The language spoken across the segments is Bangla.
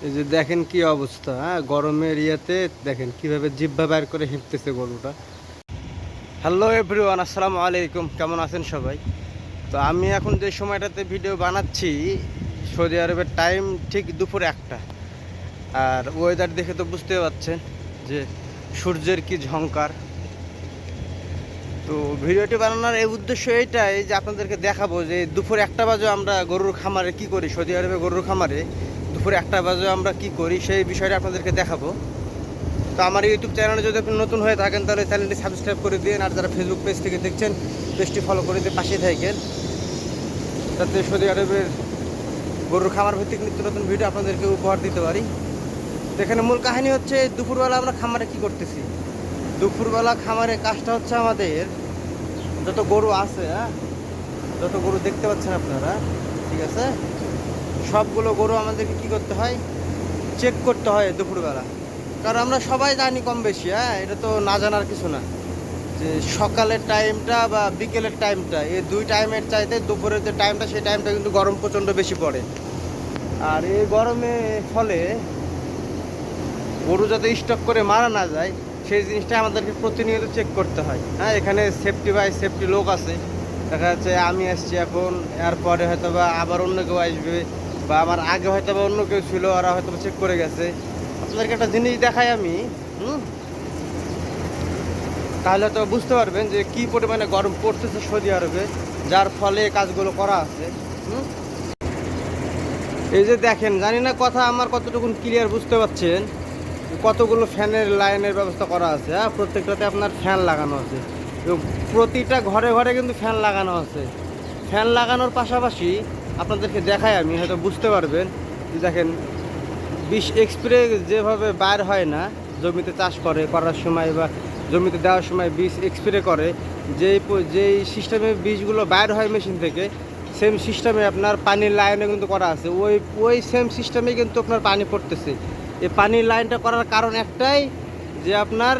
এই যে দেখেন কি অবস্থা, হ্যাঁ গরমের ইয়েতে দেখেন কিভাবে জিহ্বা বের করে হিঁটতেছে গরুটা। হ্যালো এভরিওয়ান, আসসালামু আলাইকুম। কেমন আছেন সবাই? তো আমি এখন যে সময়টাতে ভিডিও বানাচ্ছি, সৌদি আরবের টাইম ঠিক দুপুর 1টা। আর ওয়েদার দেখে তো বুঝতে পারছেন যে সূর্যের কি ঝংকার। তো ভিডিওটি বানানোর এই উদ্দেশ্য এইটাই যে আপনাদেরকে দেখাবো যে দুপুর 1টা বাজে আমরা গরুর খামারে কি করি, সৌদি আরবে গরুর খামারে দুপুর 1টা বাজে আমরা কি করি সেই বিষয়টা আপনাদেরকে দেখাবো। তো আমার ইউটিউব চ্যানেলে যদি আপনি নতুন হয়ে থাকেন তাহলে চ্যানেলটি সাবস্ক্রাইব করে দিন, আর যারা ফেসবুক পেজ থেকে দেখছেন পেজটি ফলো করে দিয়ে পাশে থাকেন, যাতে সৌদি আরবের গরুর খামার ভিত্তিক নিত্য নতুন ভিডিও আপনাদেরকে উপহার দিতে পারি। তো এখানে মূল কাহিনী হচ্ছে দুপুরবেলা আমরা খামারে কি করতেছি। দুপুরবেলা খামারে কাজটা হচ্ছে আমাদের যত গরু আছে, হ্যাঁ যত গরু দেখতে পাচ্ছেন আপনারা, ঠিক আছে, সবগুলো গরু আমাদেরকে কি করতে হয়, চেক করতে হয় দুপুরবেলা। কারণ আমরা সবাই জানি কম বেশি, হ্যাঁ এটা তো না জানার কিছু না, যে সকালের টাইমটা বা বিকেলের টাইমটা, এই দুই টাইমের চাইতে দুপুরের যে টাইমটা সেই টাইমটা কিন্তু গরম প্রচণ্ড বেশি পড়ে। আর এই গরমে ফলে গরু যাতে স্টক করে মারা না যায় সেই জিনিসটা আমাদেরকে প্রতিনিয়ত চেক করতে হয়। হ্যাঁ এখানে সেফটি লোক আছে, দেখা যাচ্ছে আমি আসছি এখন, এরপরে হয়তো বা আবার অন্য কেউ আসবে, বা আমার আগে হয়তো বা অন্য কেউ ছিল, ওরা হয়তো চেক করে গেছে। আপনাদেরকে একটা জিনিস দেখাই আমি, তাহলে তো বুঝতে পারবেন যে কি পরিমাণে গরম পড়তেছে সৌদি আরবে, যার ফলে কাজগুলো করা আছে। এই যে দেখেন, জানি না কথা আমার কতটুকু ক্লিয়ার বুঝতে পারছেন, কতগুলো ফ্যানের লাইনের ব্যবস্থা করা আছে। হ্যাঁ প্রত্যেকটাতে আপনার ফ্যান লাগানো আছে, এবং প্রতিটা ঘরে ঘরে কিন্তু ফ্যান লাগানো আছে। ফ্যান লাগানোর পাশাপাশি আপনাদেরকে দেখাই আমি, হয়তো বুঝতে পারবেন যে দেখেন বিষ স্প্রে যেভাবে বাইর হয় না, জমিতে চাষ করার সময় বা জমিতে দেওয়ার সময় বীজ স্প্রে করে, যেই সিস্টেমে বীজগুলো বাইর হয় মেশিন থেকে, সেম সিস্টেমে আপনার পানির লাইনে কিন্তু করা আছে। ওই সেম সিস্টেমে কিন্তু আপনার পানি পড়তেছে। এই পানির লাইনটা করার কারণ একটাই, যে আপনার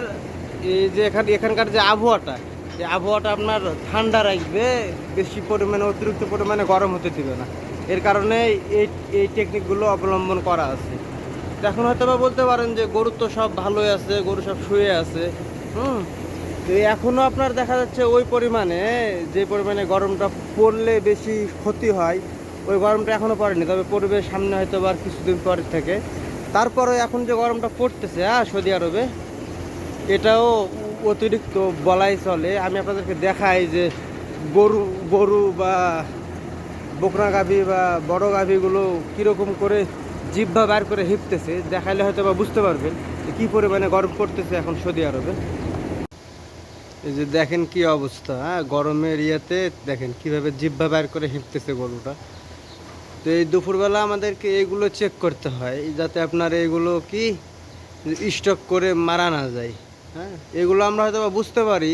এই যে এখানকার যে আবহাওয়াটা, এই আবহাওয়াটা আপনার ঠান্ডা রাখবে, বেশি পরিমাণে অতিরিক্ত পরিমাণে গরম হতে দিবে না। এর কারণে এই টেকনিকগুলো অবলম্বন করা আছে। এখন হয়তো বা বলতে পারেন যে গরু তো সব ভালোই আছে, গরু সব শুয়ে আছে। তো এখনও আপনার দেখা যাচ্ছে ওই পরিমাণে, যে পরিমাণে গরমটা পড়লে বেশি ক্ষতি হয়, ওই গরমটা এখনও পড়েনি, তবে পড়বে সামনে হয়তো বা কিছুদিন পরের থেকে। তারপরে এখন যে গরমটা পড়তেছে সৌদি আরবে, এটাও অতিরিক্ত বলাই চলে। আমি আপনাদেরকে দেখাই যে গরু গরু বা বকনা গাভী বা বড় গাভীগুলো কীরকম করে জিহ্বা বের করে হিঁপতেছে, দেখাইলে হয়তো বা বুঝতে পারবেন যে কী পরিমাণে গরম পড়তেছে এখন সৌদি আরবে। এই যে দেখেন কি অবস্থা, হ্যাঁ গরমের ইয়েতে দেখেন কিভাবে জিহ্বা বের করে হিঁপতেছে গরুটা। তো এই দুপুরবেলা আমাদেরকে এইগুলো চেক করতে হয়, যাতে আপনার এইগুলো কি স্টক করে মারা না যায়। হ্যাঁ এগুলো আমরা হয়তো বুঝতে পারি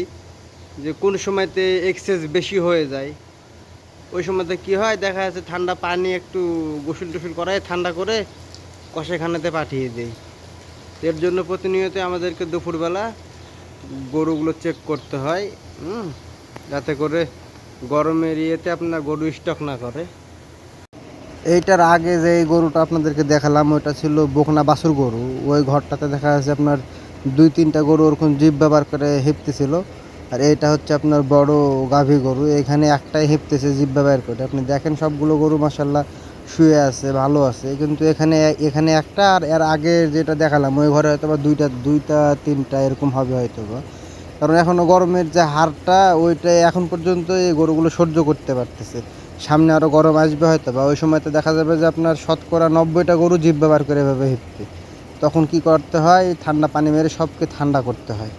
যে কোন সময়তে এক্সেস বেশি হয়ে যায়। ওই সময়তে কি হয়, দেখা যাচ্ছে ঠান্ডা পানি একটু গোসল টোসল করায় ঠান্ডা করে কষাইখানাতে পাঠিয়ে দেয়। এর জন্য প্রতিনিয়ত আমাদেরকে দুপুরবেলা গরুগুলো চেক করতে হয়, যাতে করে গরমের ইয়েতে আপনার গরু স্টক না করে। এইটার আগে যে গরুটা আপনাদেরকে দেখালাম ওইটা ছিল বকনা বাছুর গরু। ওই ঘরটাতে দেখা যাচ্ছে আপনার 2-3টা গরু ওরকম জিভ ব্যবহার করে হিঁপতেছিল। আর এইটা হচ্ছে আপনার বড় গাভী গরু, এখানে একটাই হিঁপতেছে জিভ ব্যবহার করে। আপনি দেখেন সবগুলো গরু মাশাল্লাহ শুয়ে আছে, ভালো আছে, কিন্তু এখানে একটা, আর এর আগে যেটা দেখালাম ওই ঘরে হয়তো বা দুইটা 3টা এরকম হবে হয়তো বা। কারণ এখনও গরমের যে হারটা ওইটাই এখন পর্যন্ত এই গরুগুলো সহ্য করতে পারতেছে। সামনে আরও গরম আসবে হয়তো বা, ওই সময়তে দেখা যাবে যে আপনার শতকরা 90টা গরু জিভ ব্যবহার করে এভাবে হিঁপতে। তখন কি করতে হয়, ঠান্ডা পানি মেরে সবকে ঠান্ডা করতে হয়।